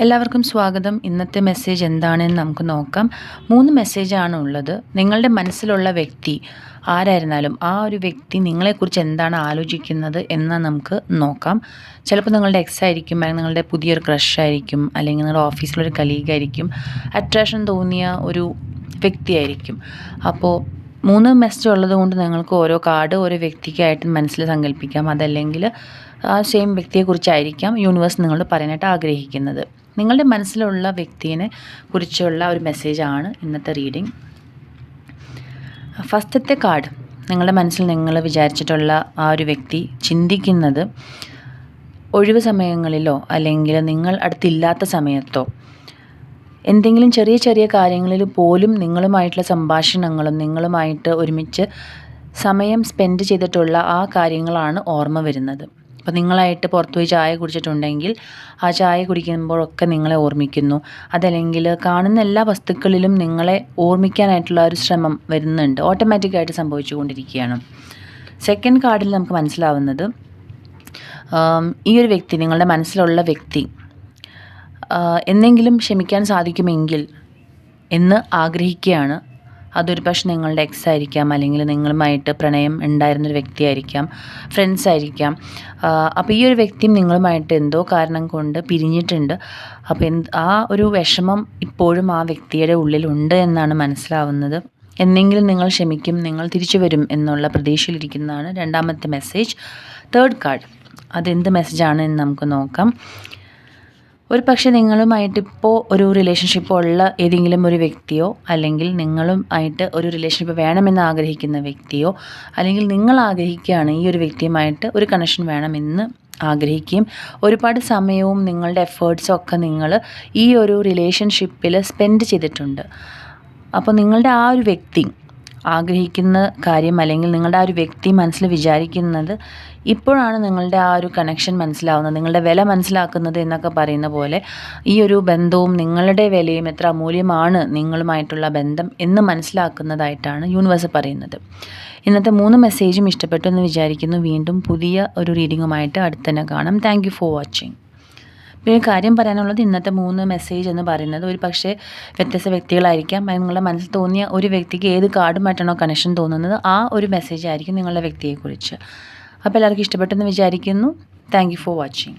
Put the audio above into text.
എല്ലാവർക്കും സ്വാഗതം. ഇന്നത്തെ മെസ്സേജ് എന്താണെന്ന് നമുക്ക് നോക്കാം. 3 മെസ്സേജാണ് ഉള്ളത്. നിങ്ങളുടെ മനസ്സിലുള്ള വ്യക്തി ആരായിരുന്നാലും ആ ഒരു വ്യക്തി നിങ്ങളെക്കുറിച്ച് എന്താണ് ആലോചിക്കുന്നത് എന്ന് നമുക്ക് നോക്കാം. ചിലപ്പോൾ നിങ്ങളുടെ എക്സ് ആയിരിക്കും, അല്ലെങ്കിൽ നിങ്ങളുടെ പുതിയൊരു ക്രഷ് ആയിരിക്കും, അല്ലെങ്കിൽ നിങ്ങളുടെ ഓഫീസിലൊരു കലീഗ് ആയിരിക്കും, അട്രാക്ഷൻ തോന്നിയ ഒരു വ്യക്തിയായിരിക്കും. അപ്പോൾ 3 മെസ്സേജ് ഉള്ളത് കൊണ്ട് നിങ്ങൾക്ക് ഓരോ കാർഡ് ഓരോ വ്യക്തിക്കായിട്ട് മനസ്സിൽ സങ്കല്പിക്കാം. അതല്ലെങ്കിൽ ആ സെയിം വ്യക്തിയെക്കുറിച്ചായിരിക്കാം യൂണിവേഴ്സ് നിങ്ങളോട് പറയാനായിട്ട് ആഗ്രഹിക്കുന്നത്. നിങ്ങളുടെ മനസ്സിലുള്ള വ്യക്തിയെ കുറിച്ചുള്ള ഒരു മെസ്സേജാണ് ഇന്നത്തെ റീഡിംഗ്. ഫസ്റ്റത്തെ കാർഡ്, നിങ്ങളുടെ മനസ്സിൽ നിങ്ങൾ വിചാരിച്ചിട്ടുള്ള ആ ഒരു വ്യക്തി ചിന്തിക്കുന്നത് ഒഴിവ് സമയങ്ങളിലോ അല്ലെങ്കിൽ നിങ്ങൾ അടുത്തില്ലാത്ത സമയത്തോ എന്തെങ്കിലും ചെറിയ ചെറിയ കാര്യങ്ങളിൽ പോലും നിങ്ങളുമായിട്ടുള്ള സംഭാഷണങ്ങളും നിങ്ങളുമായിട്ട് ഒരുമിച്ച് സമയം സ്പെൻഡ് ചെയ്തിട്ടുള്ള ആ കാര്യങ്ങളാണ് ഓർമ്മ വരുന്നത്. അപ്പോൾ നിങ്ങളായിട്ട് പുറത്തുപോയി ചായ കുടിച്ചിട്ടുണ്ടെങ്കിൽ ആ ചായ കുടിക്കുമ്പോഴൊക്കെ നിങ്ങളെ ഓർമ്മിക്കുന്നു. അതല്ലെങ്കിൽ കാണുന്ന എല്ലാ വസ്തുക്കളിലും നിങ്ങളെ ഓർമ്മിക്കാനായിട്ടുള്ള ഒരു ശ്രമം വരുന്നുണ്ട്, ഓട്ടോമാറ്റിക്കായിട്ട് സംഭവിച്ചു കൊണ്ടിരിക്കുകയാണ്. സെക്കൻഡ് കാർഡിൽ നമുക്ക് മനസ്സിലാവുന്നത് ഈ ഒരു വ്യക്തി, നിങ്ങളുടെ മനസ്സിലുള്ള വ്യക്തി എന്നെങ്കിലും ക്ഷമിക്കാൻ സാധിക്കുമെങ്കിൽ എന്ന് ആഗ്രഹിക്കുകയാണ്. അതൊരു പക്ഷേ നിങ്ങളുടെ എക്സ് ആയിരിക്കാം, അല്ലെങ്കിൽ നിങ്ങളുമായിട്ട് പ്രണയം ഉണ്ടായിരുന്നൊരു വ്യക്തിയായിരിക്കാം, ഫ്രണ്ട്സ് ആയിരിക്കാം. അപ്പോൾ ഈ ഒരു വ്യക്തിയും നിങ്ങളുമായിട്ട് എന്തോ കാരണം കൊണ്ട് പിരിഞ്ഞിട്ടുണ്ട്. അപ്പോൾ ആ ഒരു വിഷമം ഇപ്പോഴും ആ വ്യക്തിയുടെ ഉള്ളിലുണ്ട് എന്നാണ് മനസ്സിലാവുന്നത്. എന്നെങ്കിലും നിങ്ങൾ ക്ഷമിക്കും, നിങ്ങൾ തിരിച്ചു വരും എന്നുള്ള പ്രതീക്ഷയിലിരിക്കുന്നതാണ് രണ്ടാമത്തെ മെസ്സേജ്. തേർഡ് കാർഡ്, അതെന്ത് മെസ്സേജാണ് എന്ന് നമുക്ക് നോക്കാം. ഒരു പക്ഷേ നിങ്ങളുമായിട്ട് ഇപ്പോൾ ഒരു റിലേഷൻഷിപ്പ് ഉള്ള ഏതെങ്കിലും ഒരു വ്യക്തിയോ, അല്ലെങ്കിൽ നിങ്ങളുമായിട്ട് ഒരു റിലേഷൻഷിപ്പ് വേണമെന്ന് ആഗ്രഹിക്കുന്ന വ്യക്തിയോ, അല്ലെങ്കിൽ നിങ്ങൾ ആഗ്രഹിക്കുകയാണ് ഈ ഒരു വ്യക്തിയുമായിട്ട് ഒരു കണക്ഷൻ വേണമെന്ന് ആഗ്രഹിക്കുകയും ഒരുപാട് സമയവും നിങ്ങളുടെ എഫേർട്സും ഒക്കെ നിങ്ങൾ ഈ ഒരു റിലേഷൻഷിപ്പിൽ സ്പെൻഡ് ചെയ്തിട്ടുണ്ട്. അപ്പോൾ നിങ്ങളുടെ ആ ഒരു വ്യക്തി ആഗ്രഹിക്കുന്ന കാര്യം, അല്ലെങ്കിൽ നിങ്ങളുടെ ആ ഒരു വ്യക്തി മനസ്സിൽ വിചാരിക്കുന്നത് ഇപ്പോഴാണ് നിങ്ങളുടെ ആ ഒരു കണക്ഷൻ മനസ്സിലാവുന്നത്, നിങ്ങളുടെ വില മനസ്സിലാക്കുന്നത് എന്നൊക്കെ പറയുന്ന പോലെ ഈ ഒരു ബന്ധവും നിങ്ങളുടെ വിലയും എത്ര അമൂല്യമാണ് നിങ്ങളുമായിട്ടുള്ള ബന്ധം എന്ന് മനസ്സിലാക്കുന്നതായിട്ടാണ് യൂണിവേഴ്സ് പറയുന്നത്. ഇന്നത്തെ 3 മെസ്സേജും ഇഷ്ടപ്പെട്ടു എന്ന് വിചാരിക്കുന്നു. വീണ്ടും പുതിയ ഒരു റീഡിങ്ങുമായിട്ട് അടുത്ത് തന്നെ കാണാം. Thank you for watching. പിന്നെ കാര്യം പറയാനുള്ളത്, ഇന്നത്തെ 3 മെസ്സേജ് എന്ന് പറയുന്നത് ഒരു പക്ഷേ വ്യത്യസ്ത വ്യക്തികളായിരിക്കാം. നിങ്ങളുടെ മനസ്സിൽ തോന്നിയ ഒരു വ്യക്തിക്ക് ഏത് കാർഡുമായിട്ടാണോ കണക്ഷൻ തോന്നുന്നത് ആ ഒരു മെസ്സേജ് ആയിരിക്കും നിങ്ങളുടെ വ്യക്തിയെക്കുറിച്ച്. അപ്പോൾ എല്ലാവർക്കും ഇഷ്ടപ്പെട്ടെന്ന് വിചാരിക്കുന്നു. Thank you for watching.